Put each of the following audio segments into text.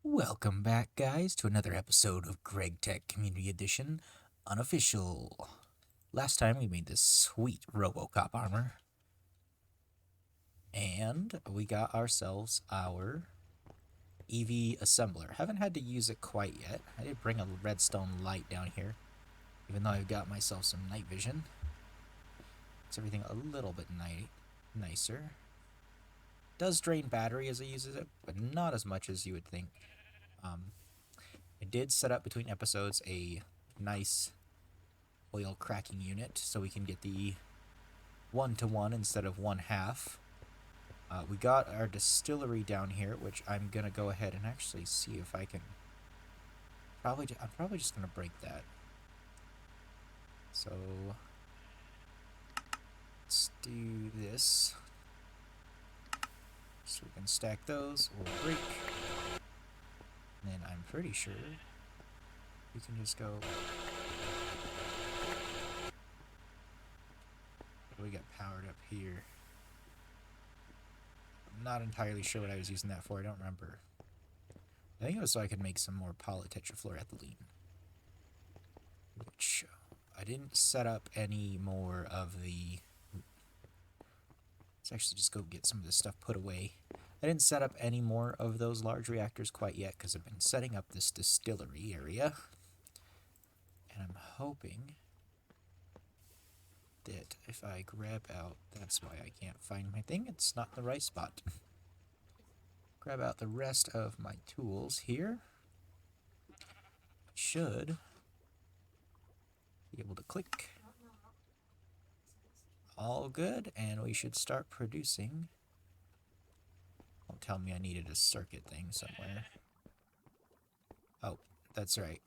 Welcome back, guys, to another episode of Gregtech Community Edition Unofficial. Last time we made this sweet Robocop armor, and we got ourselves our EV assembler. Haven't had to use it quite yet. I did bring a redstone light down here, even though I've got myself some night vision. It's everything a little bit nicer. Does drain battery as it uses it, but not as much as you would think. I did set up between episodes a nice oil cracking unit so we can get the 1-to-1 instead of 1/2. We got our distillery down here, which I'm gonna go ahead and actually see if I can. I'm probably just gonna break that. So let's do this. So we can stack those or break. And then I'm pretty sure we can just go. We got powered up here. I'm not entirely sure what I was using that for. I don't remember. I think it was so I could make some more polytetrafluoroethylene. Which I didn't set up any more of the. Let's actually just go get some of this stuff put away. I didn't set up any more of those large reactors quite yet because I've been setting up this distillery area. And I'm hoping that if I grab out, that's why I can't find my thing, it's not in the right spot. Grab out the rest of my tools here. Should be able to click. All good, and we should start producing. Don't tell me I needed a circuit thing somewhere. Oh, that's right.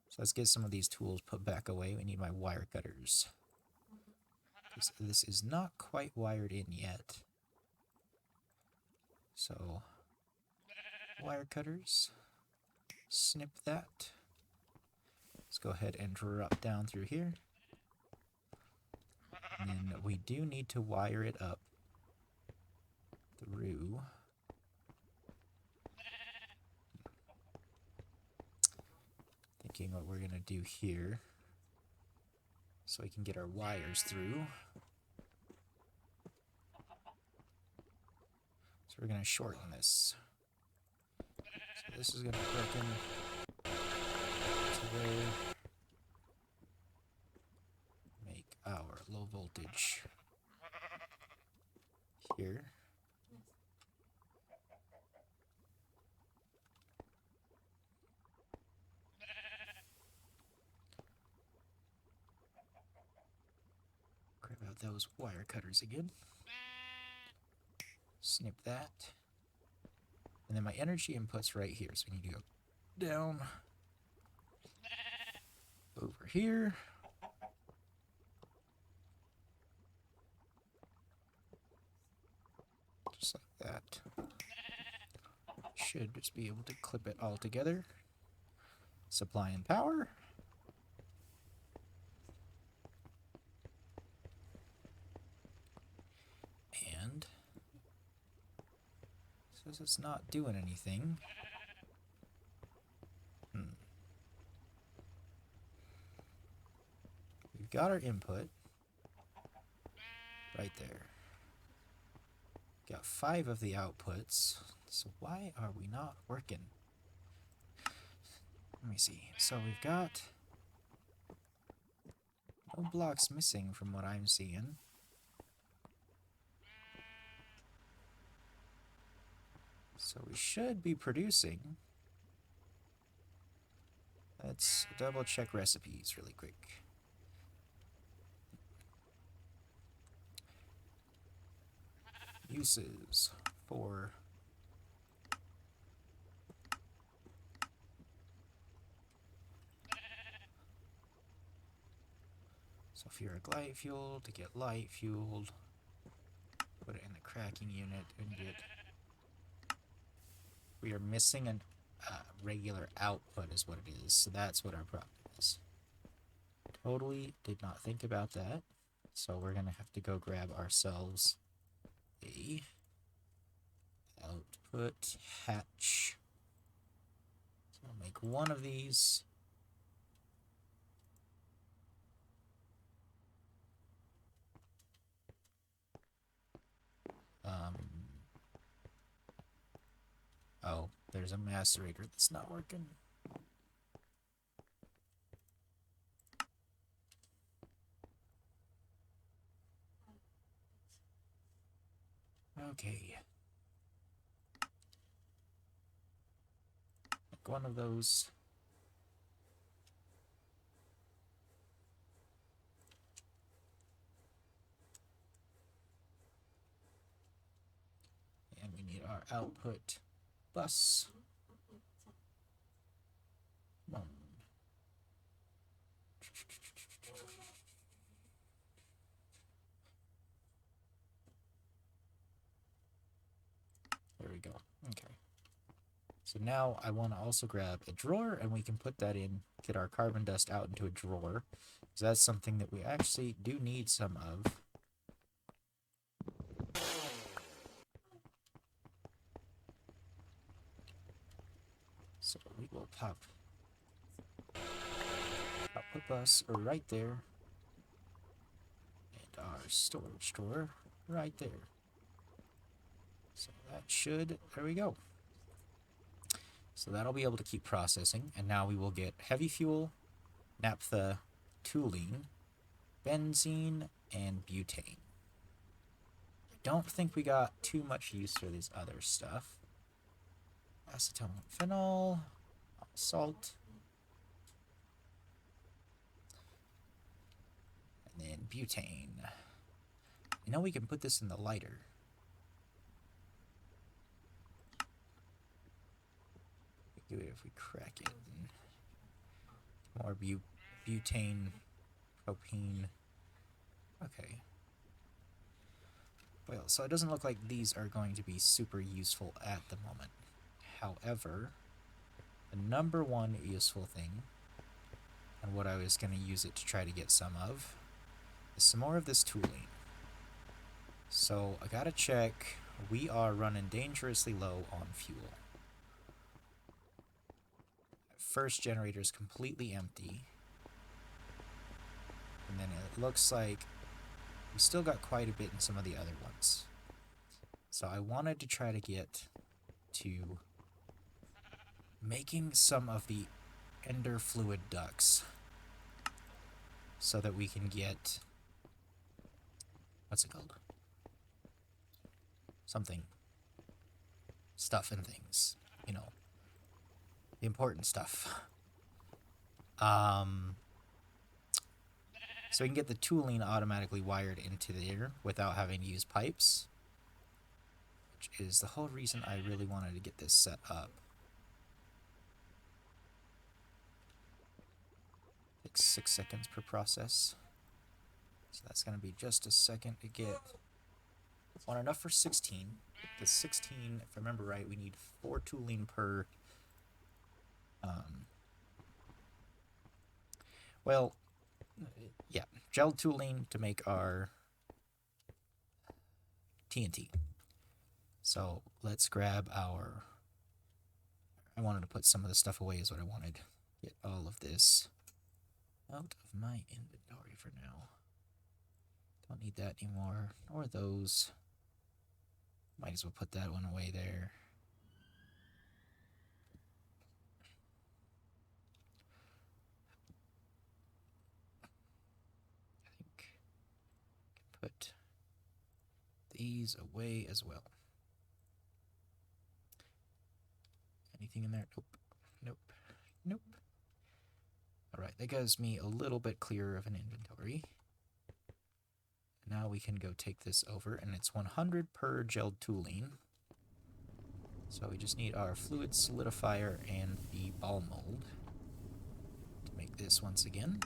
So let's get some of these tools put back away. We need my wire cutters. This is not quite wired in yet. So, wire cutters. Snip that. Let's go ahead and drop down through here. And then we do need to wire it up through. Thinking what we're gonna do here so we can get our wires through. So we're gonna shorten this. So this is gonna broken to where make our low voltage here. Grab out those wire cutters again. Snip that. And then my energy input's right here, so we need to go down over here. Just like that. Should just be able to clip it all together. Supply and power. And says it's not doing anything. We've got our input right there. Got 5 of the outputs. So why are we not working? Let me see. So we've got no blocks missing from what I'm seeing. So we should be producing. Let's double check recipes really quick. Uses for sulfuric light fuel to get light fueled. Put it in the cracking unit and get. We are missing a regular output is what it is, so that's what our problem is. Totally did not think about that, so we're gonna have to go grab ourselves a output hatch make one of these. Oh, there's a macerator that's not working. Okay. Make one of those. And we need our output bus. Come on. There we go. Okay. So now I want to also grab a drawer, and we can put that in, get our carbon dust out into a drawer. So that's something that we actually do need some of. So we will pop output bus right there. And our storage drawer right there. So that should, there we go. So that'll be able to keep processing. And now we will get heavy fuel, naphtha, toluene, benzene, and butane. I don't think we got too much use for this other stuff. Acetone, phenol, salt, and then butane. I know we can put this in the lighter. We do it if we crack it. More butane, propane. Okay. Well, so it doesn't look like these are going to be super useful at the moment. However, the number one useful thing, and what I was going to use it to try to get some of, is some more of this toluene. So I gotta check. We are running dangerously low on fuel. First generator is completely empty. And then it looks like we still got quite a bit in some of the other ones. So I wanted to try to get to making some of the ender fluid ducts so that we can get, what's it called? Something. Stuff and things. You know. The important stuff. So we can get the tooling automatically wired into there without having to use pipes. Which is the whole reason I really wanted to get this set up. Takes 6 seconds per process. So that's going to be just a second to get. Want enough for 16. The 16, if I remember right, we need 4 tooling per. Well, yeah, gel tooling to make our TNT. So let's grab our. I wanted to put some of the stuff away, is what I wanted. Get all of this out of my inventory for now. Don't need that anymore, or those. Might as well put that one away there. I think I can put these away as well. Anything in there? Nope. Nope. Nope. Alright, that gives me a little bit clearer of an inventory. Now we can go take this over, and it's 100 per gel tooling. So we just need our fluid solidifier and the ball mold to make this once again.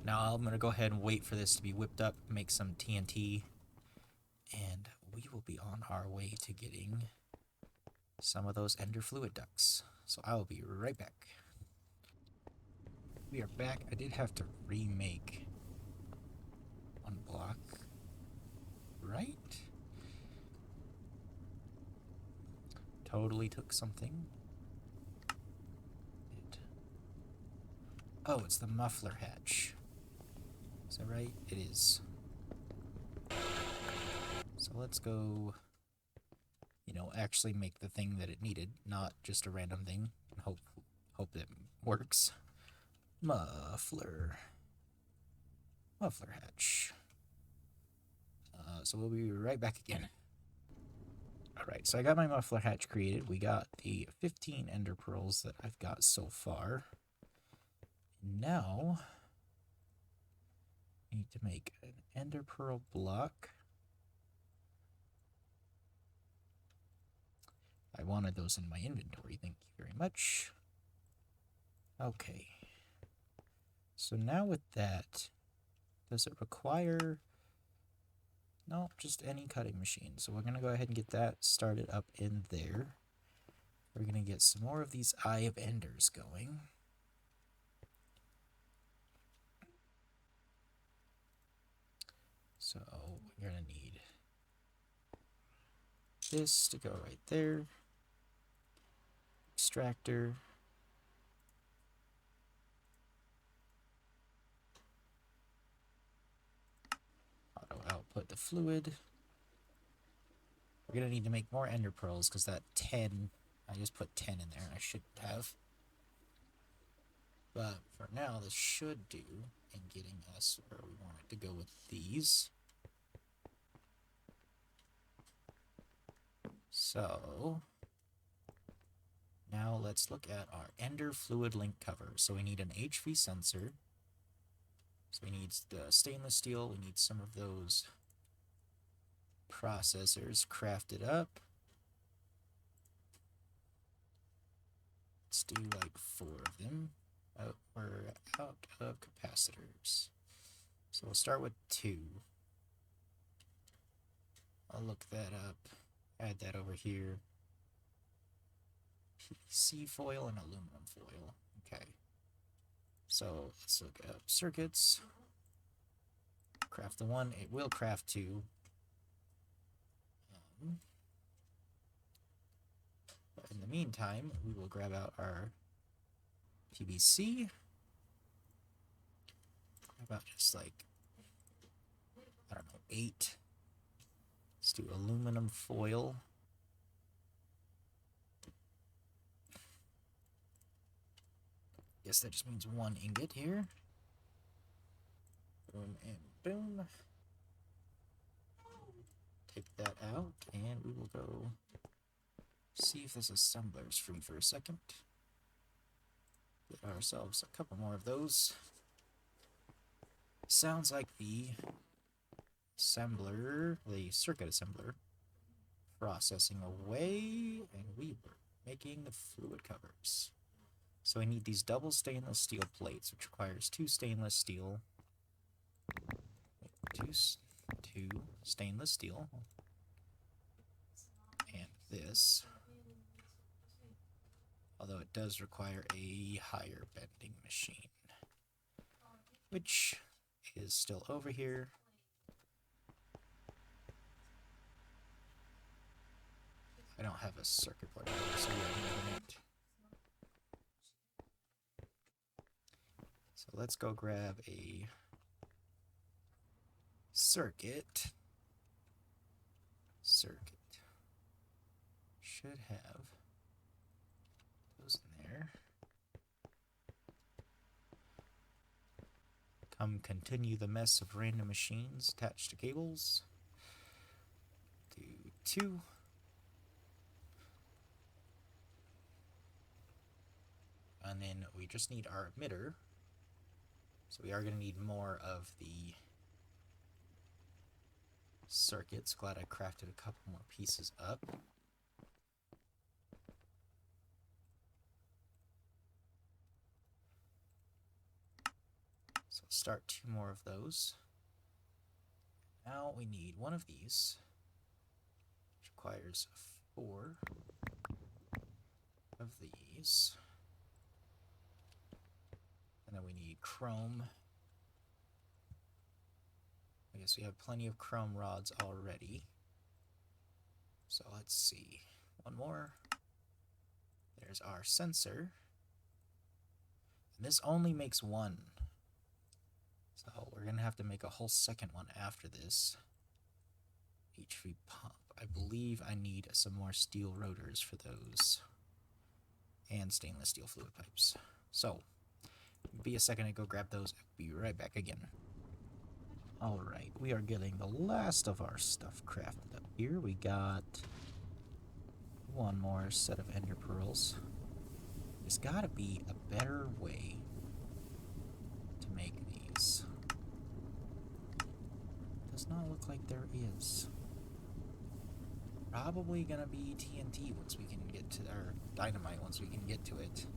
Now I'm going to go ahead and wait for this to be whipped up, make some TNT, and we will be on our way to getting some of those ender fluid ducts. So I will be right back. We are back. I did have to remake one block, right? Totally took something. Oh, it's the muffler hatch. Is that right? It is. So let's go, actually make the thing that it needed, not just a random thing, and hope it works. Muffler hatch. So we'll be right back again. Alright, so I got my muffler hatch created. We got the 15 ender pearls that I've got so far. Now, I need to make an ender pearl block. I wanted those in my inventory, thank you very much. Okay. So now with that, does it require... No, just any cutting machine. So we're going to go ahead and get that started up in there. We're going to get some more of these Eye of Enders going. So we're going to need this to go right there. Extractor. Auto output the fluid. We're going to need to make more ender pearls because that 10, I just put 10 in there and I shouldn't have. But for now, this should do in getting us where we want it to go with these. So now let's look at our ender fluid link cover. So we need an HV sensor. So we need the stainless steel. We need some of those processors crafted up. Let's do like 4 of them. Oh, we're out of capacitors. So we'll start with 2. I'll look that up. Add that over here. PC foil and aluminum foil. Okay. So let's look up circuits. Craft the 1. It will craft 2. But in the meantime, we will grab out our PVC. Grab out just like, I don't know, 8. Let's do aluminum foil. Guess that just means 1 ingot here. Boom and boom. Take that out, and we will go see if this assembler is free for a second. Get ourselves a couple more of those. Sounds like the assembler, the circuit assembler, processing away, and we were making the fluid covers. So we need these double stainless steel plates, which requires 2 stainless steel. 2 stainless steel. And this. Although it does require a higher bending machine, which is still over here. I don't have a circuit board, so yeah, I'm moving it. So let's go grab a circuit. Should have those in there. Come continue the mess of random machines attached to cables. Do 2. And then we just need our emitter. So we are going to need more of the circuits. Glad I crafted a couple more pieces up. So start 2 more of those. Now we need 1 of these, which requires 4 of these. And then we need chrome. I guess we have plenty of chrome rods already. So let's see. 1 more. There's our sensor. This only makes one. So we're going to have to make a whole second one after this. HV pump. I believe I need some more steel rotors for those. And stainless steel fluid pipes. So, be a second to go grab those. I'll be right back again. Alright, we are getting the last of our stuff crafted up here. We got one more set of ender pearls. There's gotta be a better way to make these. Does not look like there is. Probably gonna be TNT once we can get to, or dynamite once we can get to it.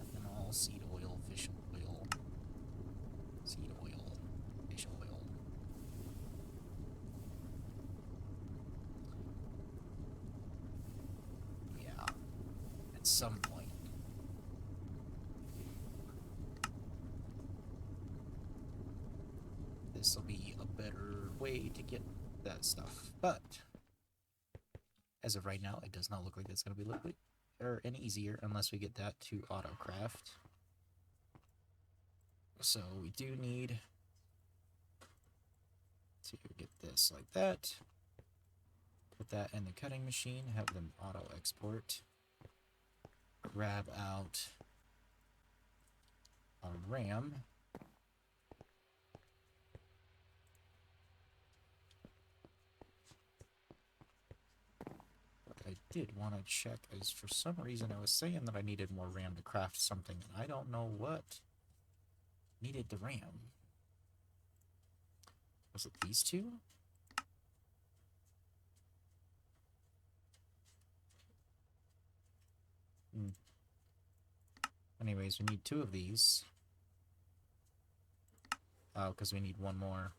Ethanol, seed oil, fish oil, seed oil, fish oil. Yeah, at some point. This will be a better way to get that stuff, but as of right now, it does not look like it's going to be liquid or any easier unless we get that to auto-craft. So we do need to get this like that, put that in the cutting machine, have them auto-export, grab out our RAM, I did want to check is for some reason I was saying that I needed more RAM to craft something, and I don't know what needed the RAM. Was it these two? Anyways, we need two of these. Oh, because we need one more.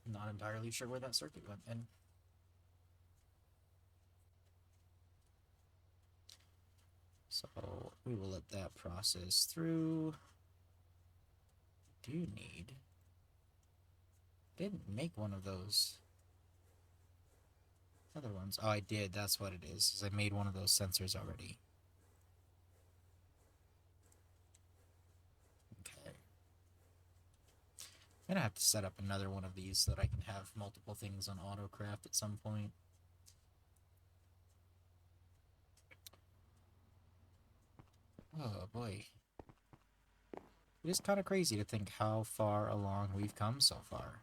Not entirely sure where that circuit went, and so we will let that process through. Do you need? Didn't make one of those other ones. Oh, I did. That's what it is. I made one of those sensors already. Okay. I'm gonna have to set up another one of these so that I can have multiple things on autocraft at some point. Oh boy. It is kind of crazy to think how far along we've come so far.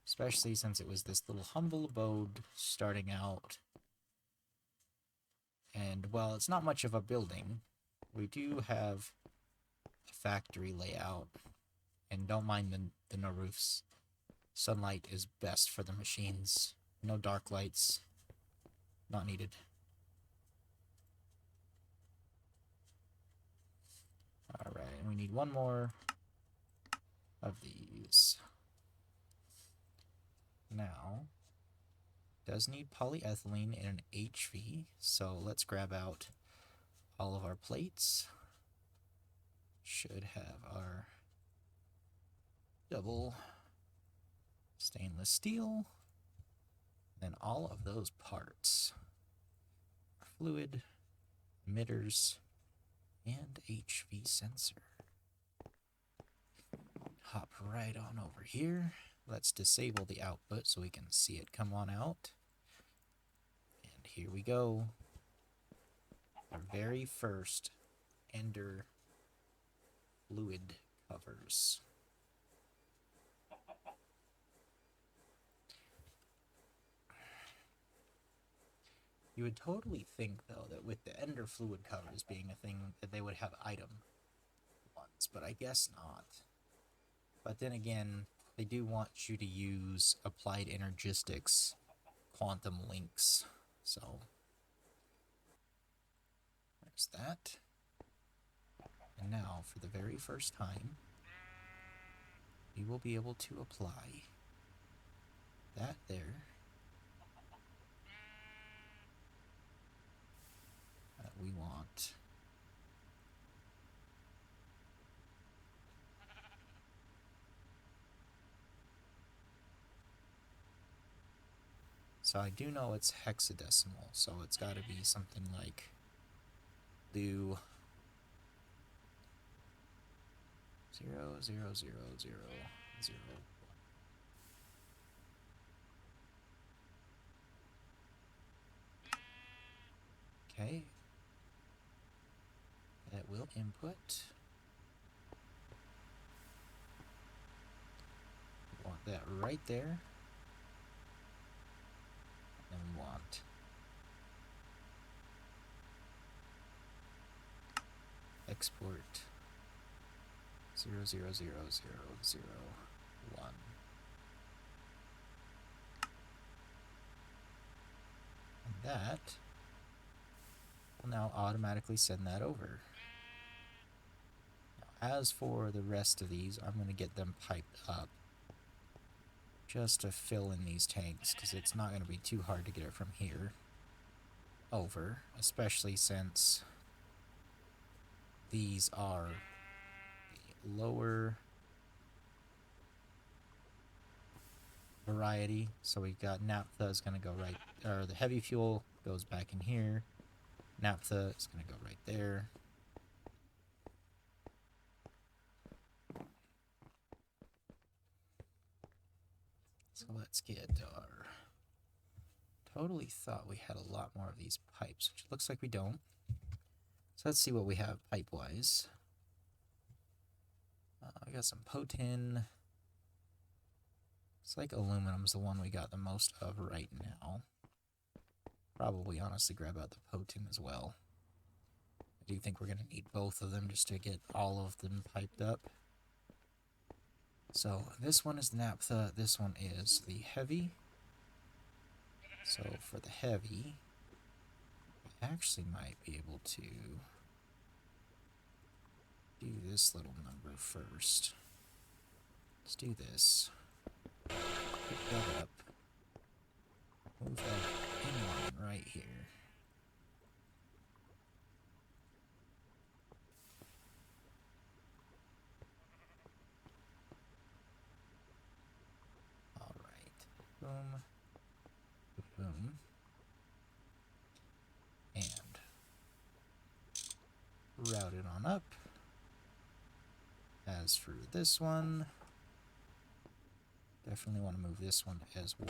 Especially since it was this little humble abode starting out. And while it's not much of a building, we do have a factory layout. And don't mind the no roofs. Sunlight is best for the machines. No dark lights. Not needed. Alright, and we need one more of these. Now, does need polyethylene in an HV, so let's grab out all of our plates. Should have our double stainless steel, then all of those parts. Fluid, emitters, and HV sensor. Hop right on over here. Let's disable the output so we can see it come on out. And here we go. Our very first ender fluid covers. You would totally think, though, that with the ender fluid covers being a thing, that they would have item ones, but I guess not. But then again, they do want you to use applied energistics quantum links, so there's that. And now, for the very first time, we will be able to apply that there that we want. So I do know it's hexadecimal, so it's got to be something like do 0, 0, 0, 0, 0. Okay. That will input. We want that right there. And we want export 0, 0, 0, 0, 0, 1. And that will now automatically send that over. Now, as for the rest of these, I'm going to get them piped up just to fill in these tanks, because it's not going to be too hard to get it from here over, especially since these are the lower variety. So we've got naphtha is going to go right, or the heavy fuel goes back in here. Naphtha is going to go right there. So let's get our... Totally thought we had a lot more of these pipes, which looks like we don't. So let's see what we have pipe-wise. I got some potin. It's like aluminum's the one we got the most of right now. Probably honestly grab out the potin as well. I do think we're going to need both of them just to get all of them piped up. So this one is the naphtha, this one is the heavy. So for the heavy, I actually might be able to do this little number first. Let's do this. Pick that up. Move that in line right here. Alright. Boom. Boom. And route it on up. As for this one, definitely want to move this one as well.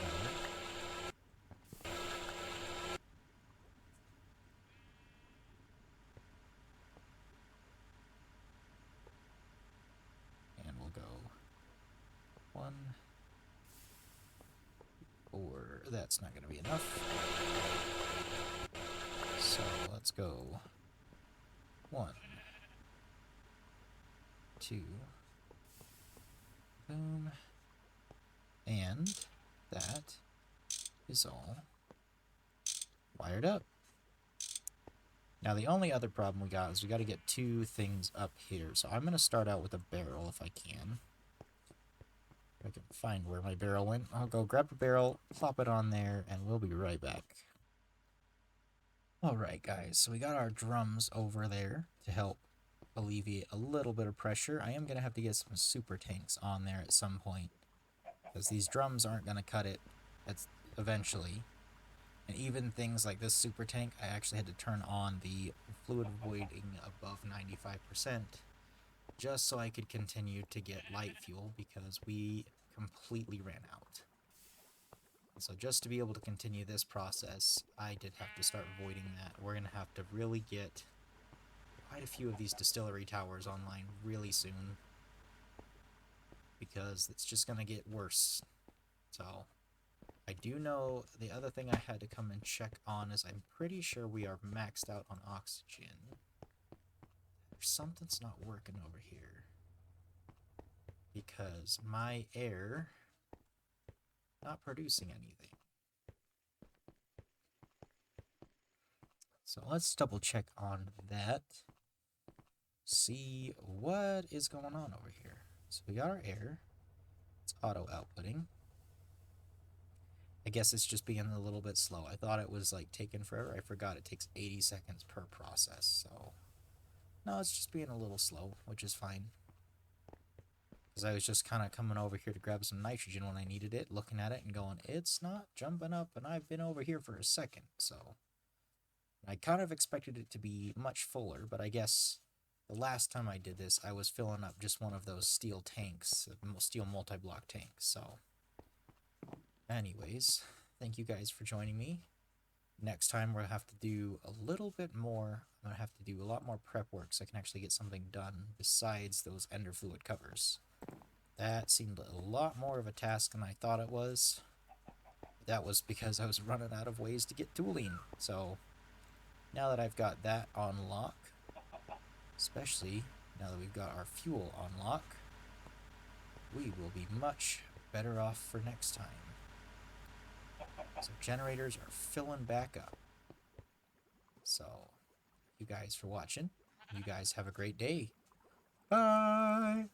And we'll go 1, or that's not going to be enough. So let's go 1, 2, boom, and that is all wired up. Now the only other problem we got is we got to get 2 things up here. So I'm going to start out with a barrel if I can. If I can find where my barrel went. I'll go grab a barrel, plop it on there, and we'll be right back. Alright guys, so we got our drums over there to help alleviate a little bit of pressure. I am going to have to get some super tanks on there at some point, because these drums aren't going to cut it eventually. And even things like this super tank, I actually had to turn on the fluid voiding above 95% just so I could continue to get light fuel, because we completely ran out. So just to be able to continue this process, I did have to start voiding that. We're going to have to really get quite a few of these distillery towers online really soon, because it's just going to get worse. So I do know the other thing I had to come and check on is I'm pretty sure we are maxed out on oxygen. Something's not working over here, because my air not producing anything. So let's double check on that. See what is going on over here. So we got our air. It's auto outputting. I guess it's just being a little bit slow. I thought it was like taking forever. I forgot it takes 80 seconds per process. So no, it's just being a little slow, which is fine. Because I was just kind of coming over here to grab some nitrogen when I needed it, looking at it and going, it's not jumping up, and I've been over here for a second, so... I kind of expected it to be much fuller, but I guess the last time I did this, I was filling up just one of those steel tanks, steel multi-block tanks, so... Anyways, thank you guys for joining me. Next time we'll have to do a little bit more. I'm going to have to do a lot more prep work so I can actually get something done besides those ender fluid covers. That seemed a lot more of a task than I thought it was. That was because I was running out of ways to get tooling. So now that I've got that on lock, especially now that we've got our fuel on lock, we will be much better off for next time. So generators are filling back up. So, you guys for watching. You guys have a great day. Bye!